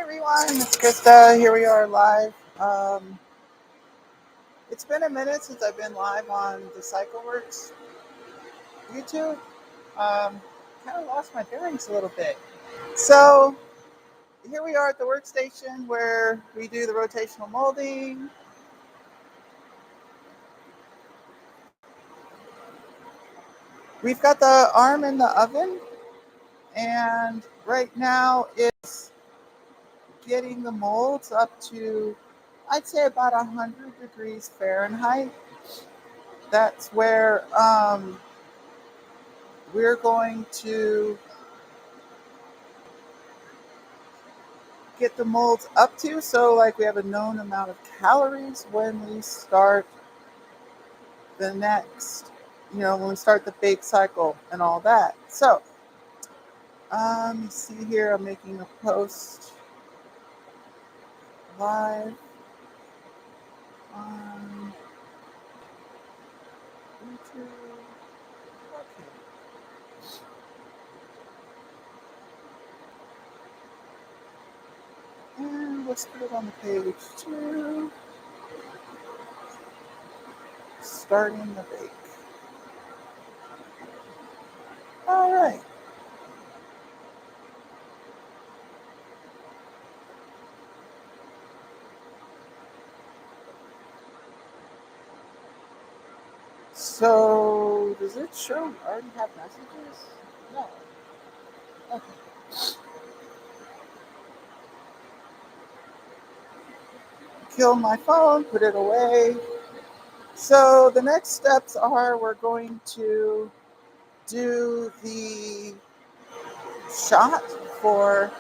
everyone, it's Krista. Here we are live. It's been a minute since I've been live on the CycleWorks YouTube. Kind of lost my bearings a little bit. So here we are at the workstation where we do the rotational molding. We've got the arm in the oven, and right now it's getting the molds up to, I'd say, about 100 degrees Fahrenheit. That's where we're going to get the molds up to. So like we have a known amount of calories when we start the next, when we start the bake cycle and all that. So you see here, I'm making a post live on YouTube. Okay. And let's put it on the page too. Starting the bake. All right. So does it show we already have messages? No. Okay. Kill my phone, put it away. So the next steps are we're going to do the shot for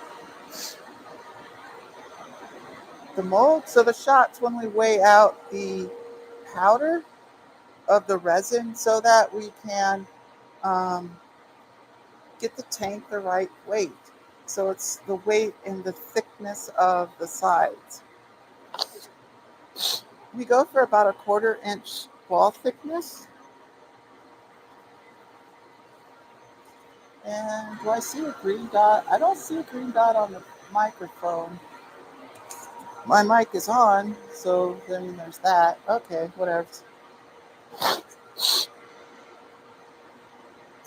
the mold. So the shot's when we weigh out the powder of the resin so that we can get the tank the right weight. So it's the weight and the thickness of the sides. We go for about a 1/4 inch wall thickness. And do I see a green dot? I don't see a green dot on the microphone. My mic is on, so then there's that. Okay, whatever.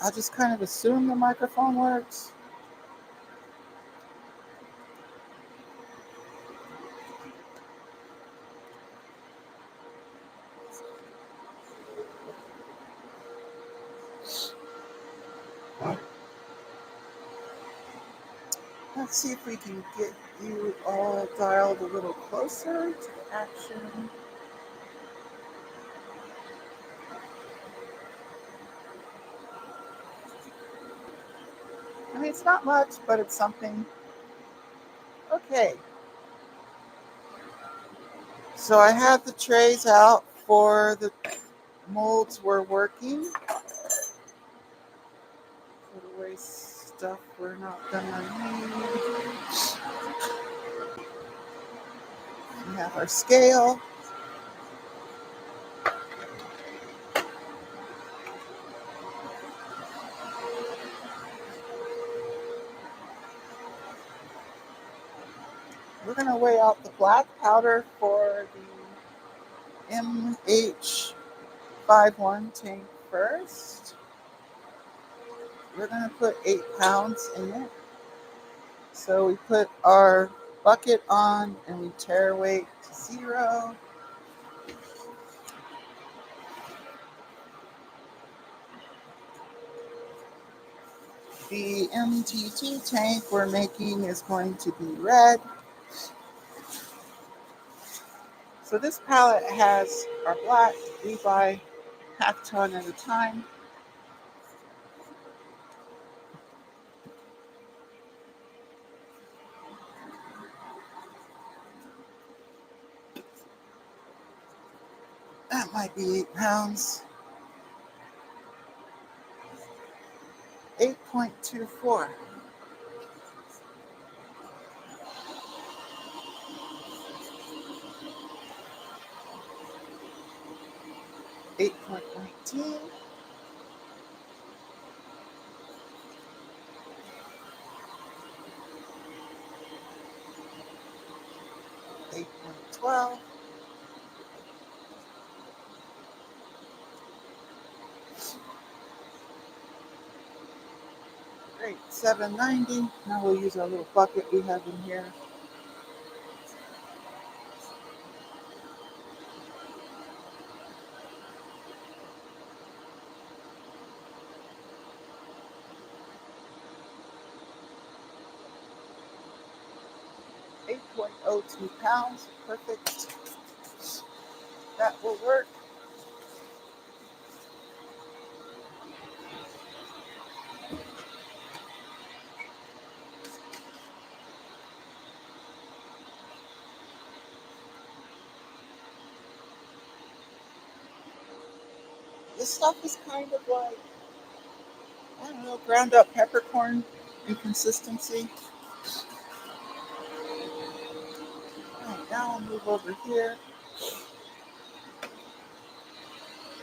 I just kind of assume the microphone works. Let's see if we can get you all dialed a little closer to action. I mean, it's not much, but it's something. Okay. So I have the trays out for the molds we're working. Put away stuff we're not gonna need. We have our scale. We're going to weigh out the black powder for the MH51 tank first. We're going to put 8 pounds in it. So we put our bucket on and we tare weight to 0. The MTT tank we're making is going to be red. So this pallet has our black. We buy half ton at a time. That might be 8 pounds. 8.24. Eight 8.19. 12. Great, 790. Now we'll use our little bucket we have in here. 8.02 pounds. Perfect. That will work. This stuff is kind of like, I don't know, ground up peppercorn in consistency. Right, now I'll move over here.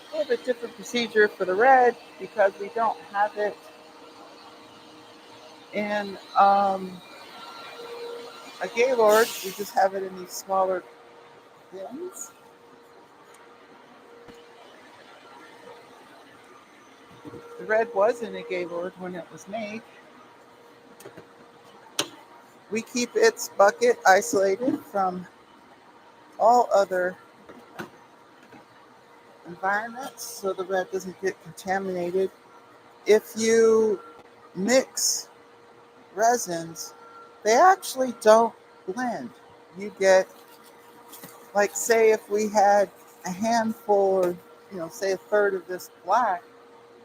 A little bit different procedure for the red because we don't have it in a Gaylord. We just have it in these smaller bins. The red was in a Gaylord when it was made. We keep its bucket isolated from all other environments so the red doesn't get contaminated. If you mix resins, they actually don't blend. You get, like, say if we had a handful or, say a third of this black,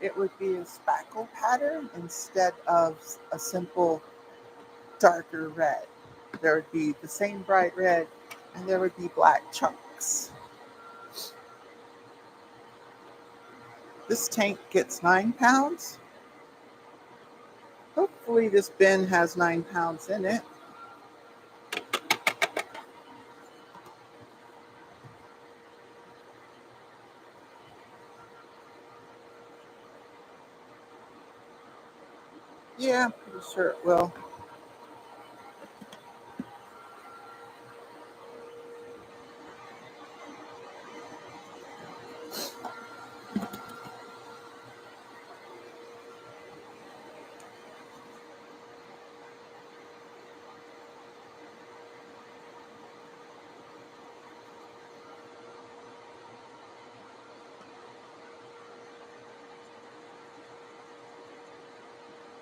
it would be a spackle pattern instead of a simple darker red. There would be the same bright red and there would be black chunks. This tank gets 9 pounds. Hopefully this bin has 9 pounds in it. Yeah, I'm pretty sure it will.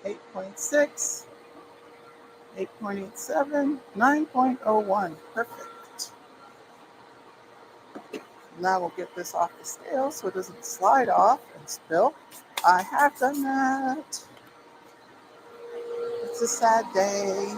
Eight 8.6, 8.87, 9.01. Perfect. Now we'll get this off the scale so it doesn't slide off and spill. I have done that. It's a sad day.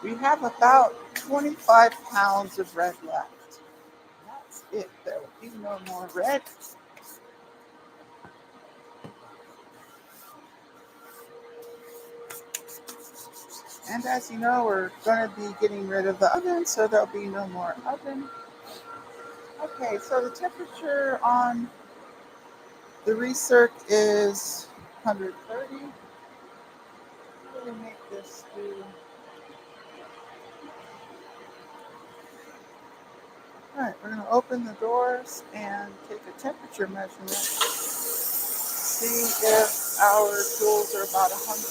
We have about 25 pounds of red left. That's it. There will be no more red. And as you know, we're going to be getting rid of the oven, so there'll be no more oven. Okay, so the temperature on the recirc is 130. I'm going to make this do. All right, we're going to open the doors and take a temperature measurement. See if our tools are about 100.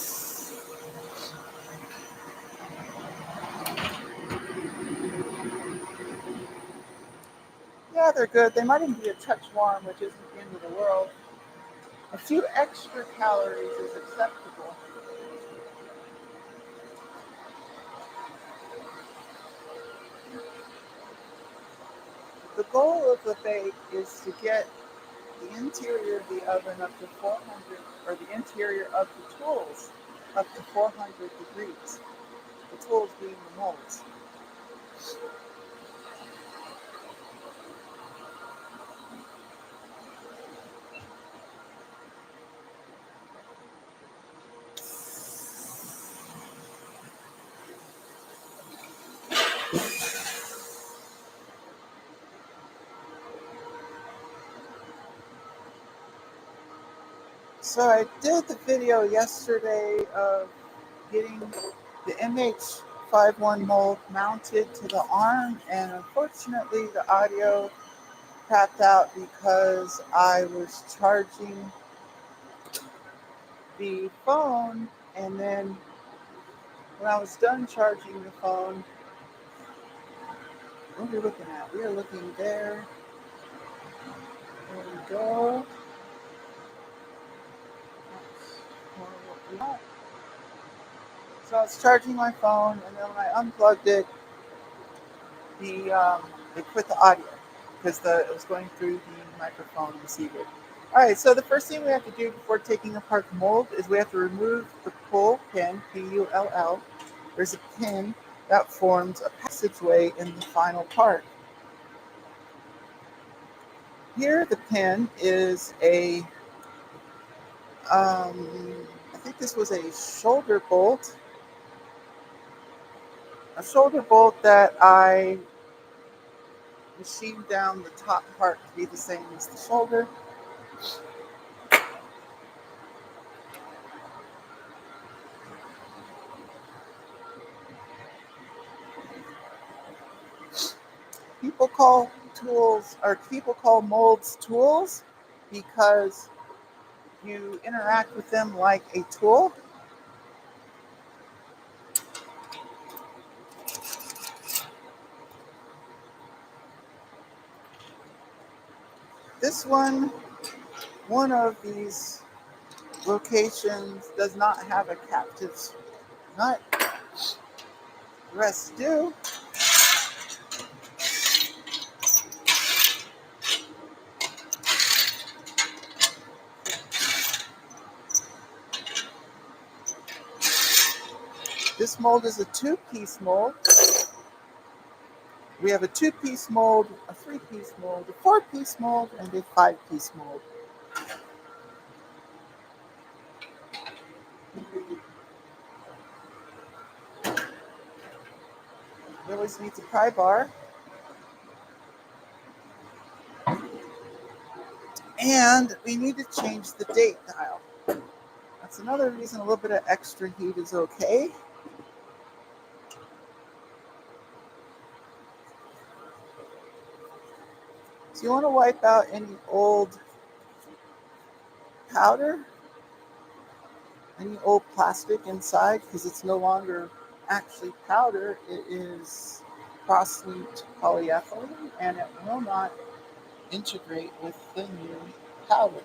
Yeah, they're good. They might even be a touch warm, which isn't the end of the world. A few extra calories is acceptable. The goal of the bake is to get the interior of the oven up to 400, or the interior of the tools up to 400 degrees. The tools being the molds. So I did the video yesterday of getting the MH51 mold mounted to the arm, and unfortunately the audio crapped out because I was charging the phone, and then when I was done charging the phone, what are we looking at? We are looking there. There we go. That's what we want. So I was charging my phone, and then when I unplugged it, the they quit the audio because it was going through the microphone receiver. All right, so the first thing we have to do before taking apart the mold is we have to remove the pull pin, P-U-L-L. There's a pin that forms a passageway in the final part. Here, the pin is I think this was a shoulder bolt that I machined down the top part to be the same as the shoulder. People call molds tools because you interact with them like a tool. This one of these locations does not have a captive nut. The rest do. This mold is a two-piece mold. We have a two-piece mold, a three-piece mold, a four-piece mold, and a five-piece mold. It always needs a pry bar. And we need to change the date dial. That's another reason a little bit of extra heat is okay. So you want to wipe out any old powder, any old plastic inside, because it's no longer actually powder. It is cross-linked polyethylene, and it will not integrate with the new powder.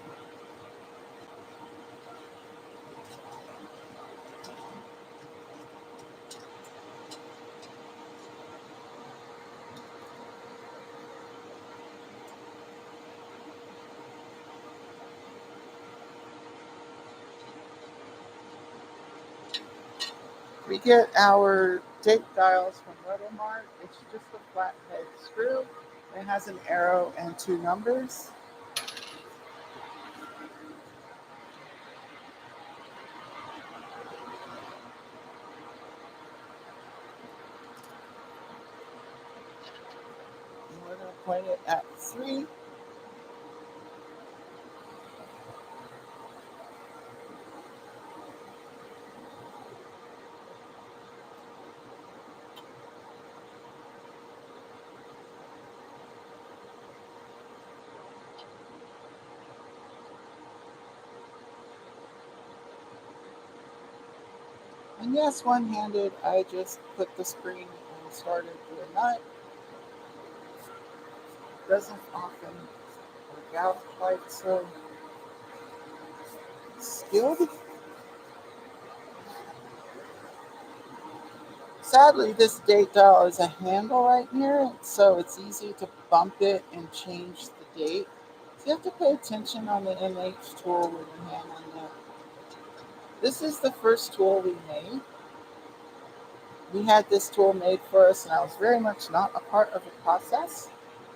We get our date dials from Weathermark. It's just a flathead screw. It has an arrow and two numbers. And we're going to point it at 3. And yes, one-handed, I just put the spring and started the nut. Doesn't often work out quite so skilled. Sadly, this date dial is a handle right here, so it's easy to bump it and change the date. So you have to pay attention on the MH tool when you're handling it. This is the first tool we made. We had this tool made for us, and I was very much not a part of the process.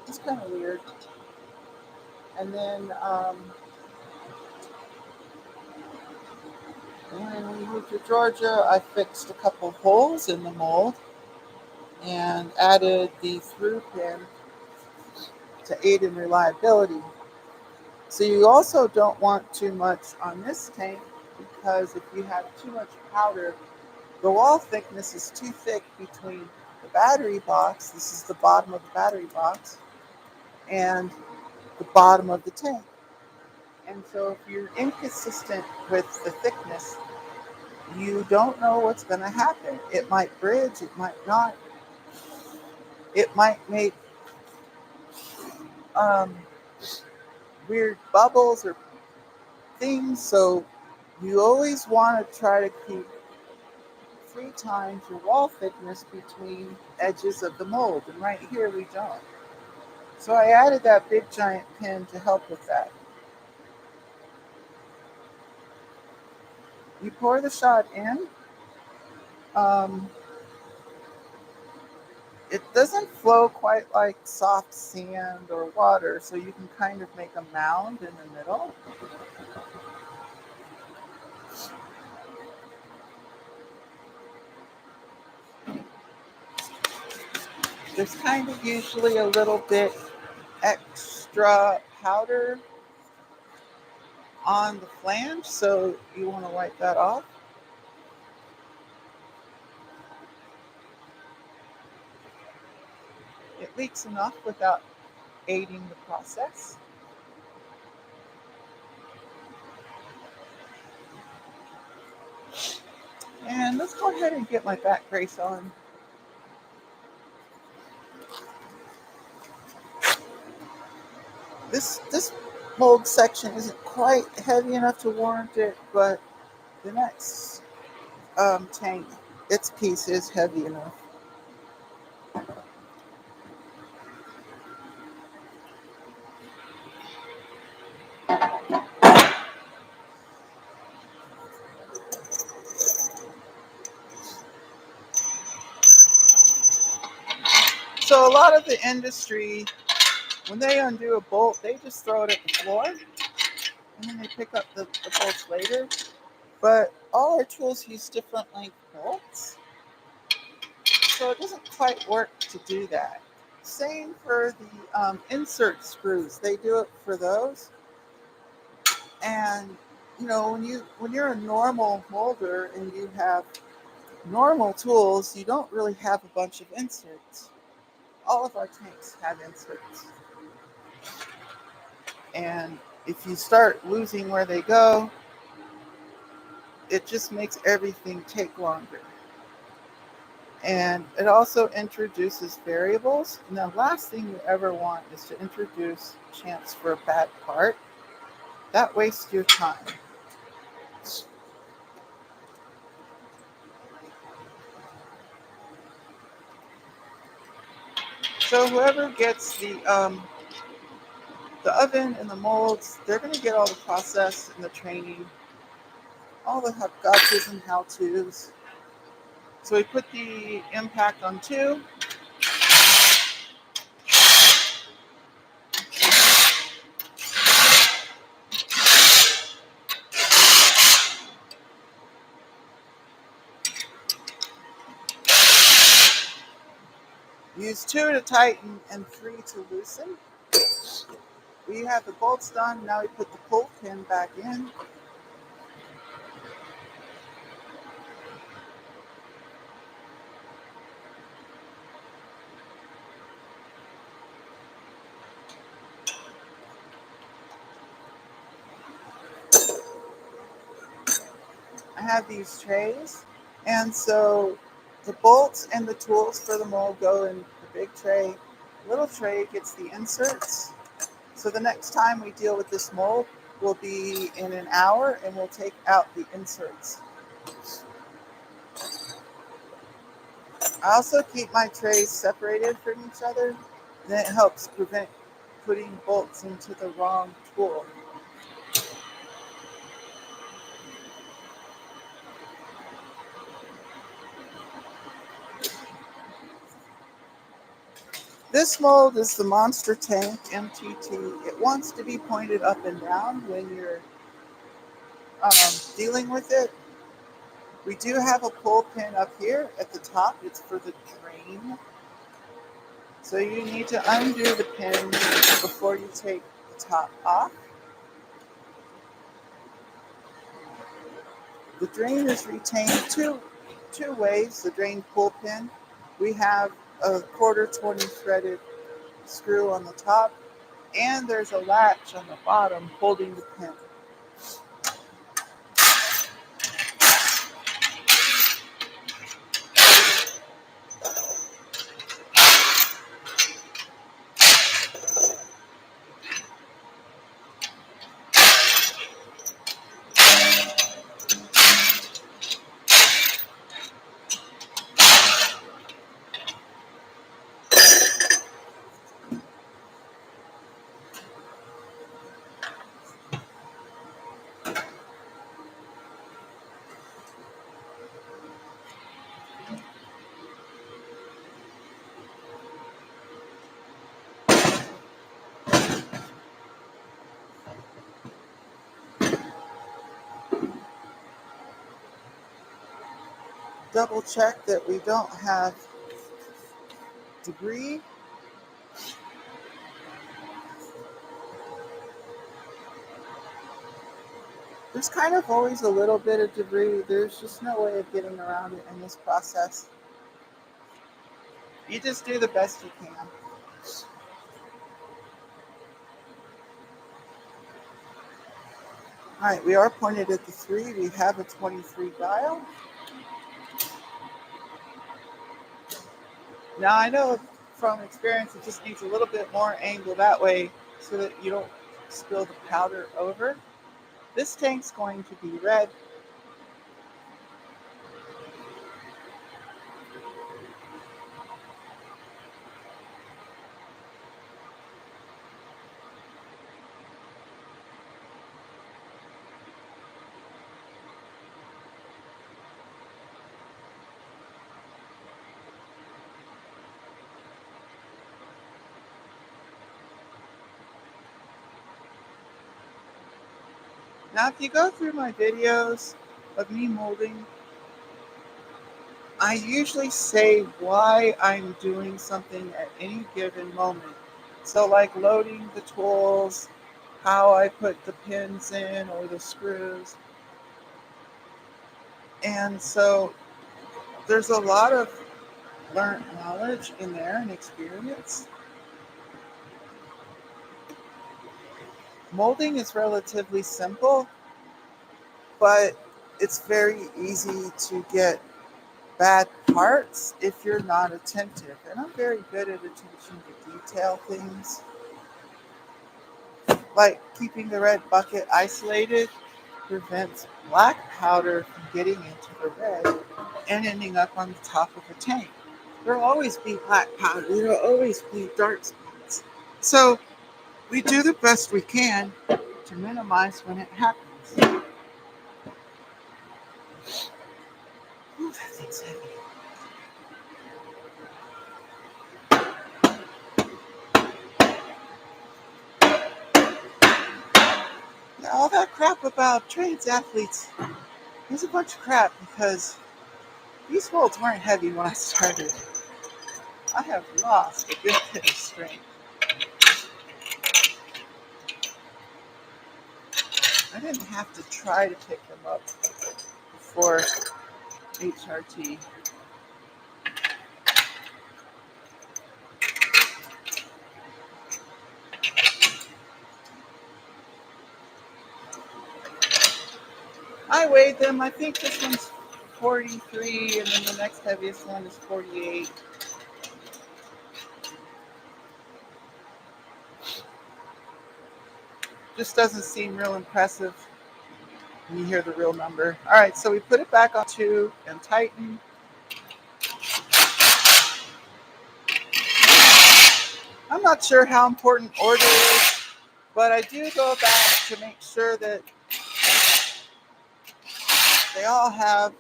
It's kind of weird. And then when we moved to Georgia, I fixed a couple holes in the mold and added the through pin to aid in reliability. So you also don't want too much on this tank, because if you have too much powder, the wall thickness is too thick between the battery box, this is the bottom of the battery box, and the bottom of the tank. And so if you're inconsistent with the thickness, you don't know what's going to happen. It might bridge, it might not. It might make um, weird bubbles or things. So you always want to try to keep 3 times your wall thickness between edges of the mold. And right here we don't. So I added that big giant pin to help with that. You pour the shot in. Um, it doesn't flow quite like soft sand or water, so you can kind of make a mound in the middle. There's kind of usually a little bit extra powder on the flange, so you want to wipe that off. It leaks enough without aiding the process. And let's go ahead and get my back brace on. This mold section isn't quite heavy enough to warrant it, but the next tank, its piece is heavy enough. So a lot of the industry, when they undo a bolt, they just throw it at the floor, and then they pick up the bolts later. But all our tools use different length bolts, so it doesn't quite work to do that. Same for the insert screws. They do it for those. And when you're a normal molder and you have normal tools, you don't really have a bunch of inserts. All of our tanks have inserts. And if you start losing where they go, it just makes everything take longer. And it also introduces variables. And the last thing you ever want is to introduce a chance for a bad part. That wastes your time. So whoever gets the oven and the molds, they're going to get all the process and the training, all the gotchas and how-tos. So we put the impact on 2. Use 2 to tighten and 3 to loosen. We have the bolts done. Now we put the pull pin back in. I have these trays, and so the bolts and the tools for the mold go in the big tray. The little tray gets the inserts. So the next time we deal with this mold will be in an hour, and we'll take out the inserts. I also keep my trays separated from each other, and it helps prevent putting bolts into the wrong tool. This mold is the Monster Tank MTT. It wants to be pointed up and down when you're dealing with it. We do have a pull pin up here at the top. It's for the drain. So you need to undo the pin before you take the top off. The drain is retained two ways. The drain pull pin. We have a 1/4 20 threaded screw on the top, and there's a latch on the bottom holding the pin. Double check that we don't have debris. There's kind of always a little bit of debris. There's just no way of getting around it in this process. You just do the best you can. All right, we are pointed at the 3. We have a 23 dial. Now I know from experience it just needs a little bit more angle that way so that you don't spill the powder over. This tank's going to be red. Now if you go through my videos of me molding, I usually say why I'm doing something at any given moment. So like loading the tools, how I put the pins in or the screws. And so there's a lot of learned knowledge in there and experience. Molding is relatively simple, but it's very easy to get bad parts if you're not attentive. And I'm very good at attention to detail things, like keeping the red bucket isolated prevents black powder from getting into the red and ending up on the top of the tank. There'll always be black powder, there'll always be dark spots. So we do the best we can to minimize when it happens. Ooh, that thing's heavy. Now, all that crap about trans athletes is a bunch of crap because these molds weren't heavy when I started. I have lost a good bit of strength. I didn't have to try to pick them up before HRT. I weighed them. I think this one's 43 and then the next heaviest one is 48. Just doesn't seem real impressive when you hear the real number. All right, so we put it back on 2 and tighten. I'm not sure how important order is, but I do go back to make sure that they all have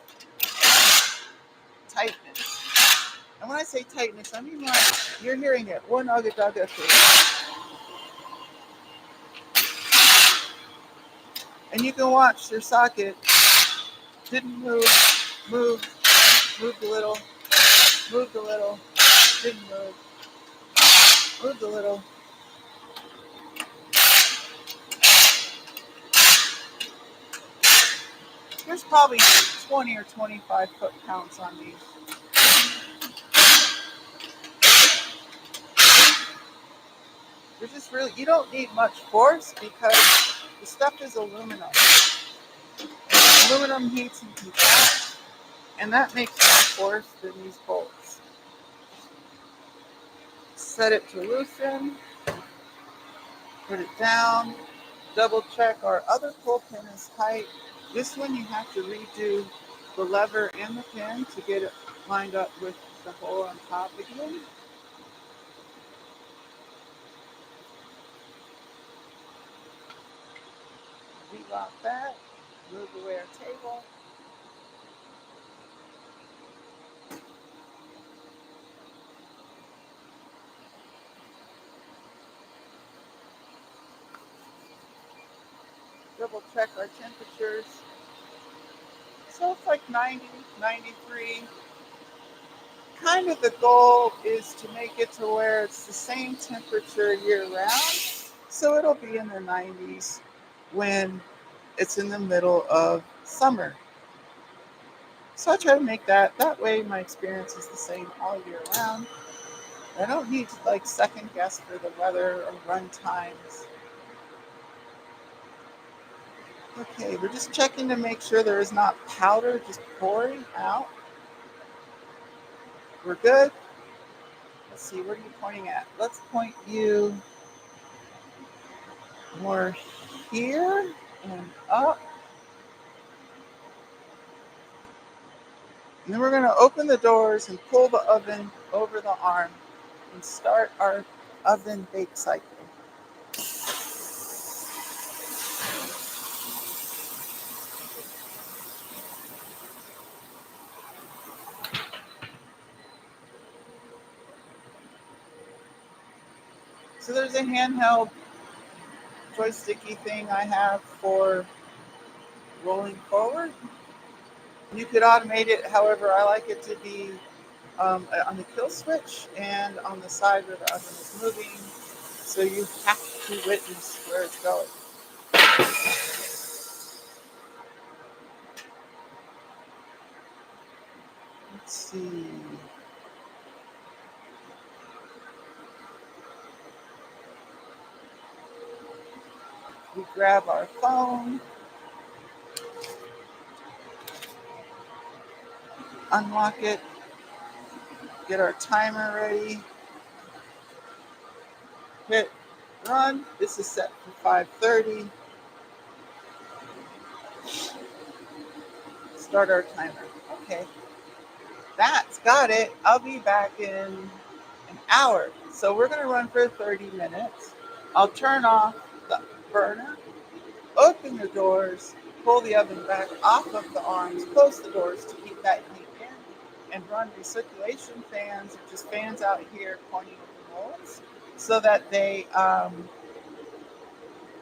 tightness. And when I say tightness, I mean like you're hearing it. One ugga dugga thing. And you can watch your socket didn't move, moved a little, moved a little, didn't move, moved a little. There's probably 20 or 25 foot-pounds on these. They're just really, you don't need much force because the stuff is aluminum. Aluminum heats and heats, and that makes more force than these bolts. Set it to loosen, put it down, double check our other pull pin is tight. This one you have to redo the lever and the pin to get it lined up with the hole on top again. Relock that, move away our table. Double check our temperatures. So it's like 90, 93. Kind of the goal is to make it to where it's the same temperature year round. So it'll be in the 90s when it's in the middle of summer. So I try to make that way my experience is the same all year round. I don't need to like second guess for the weather or run times. Okay, we're just checking to make sure there is not powder just pouring out. We're good. Let's see, what are you pointing at? Let's point you more here and up. And then we're going to open the doors and pull the oven over the arm and start our oven bake cycle. So there's a handheld joysticky thing I have for rolling forward. You could automate it however I like it to be on the kill switch and on the side where the oven is moving. So you have to witness where it's going. Let's see. We grab our phone, unlock it, get our timer ready, hit run. This is set for 5:30. Start our timer. Okay, that's got it. I'll be back in an hour. So we're going to run for 30 minutes. I'll turn off the burner, open the doors, pull the oven back off of the arms, close the doors to keep that heat in, and run recirculation fans, or just fans out here pointing at the molds, so that they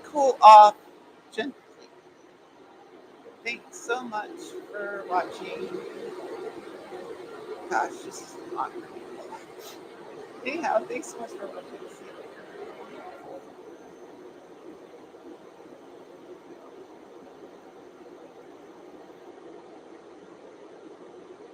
cool off gently. Thanks so much for watching. Gosh, this is awkward. Anyhow, thanks so much for watching.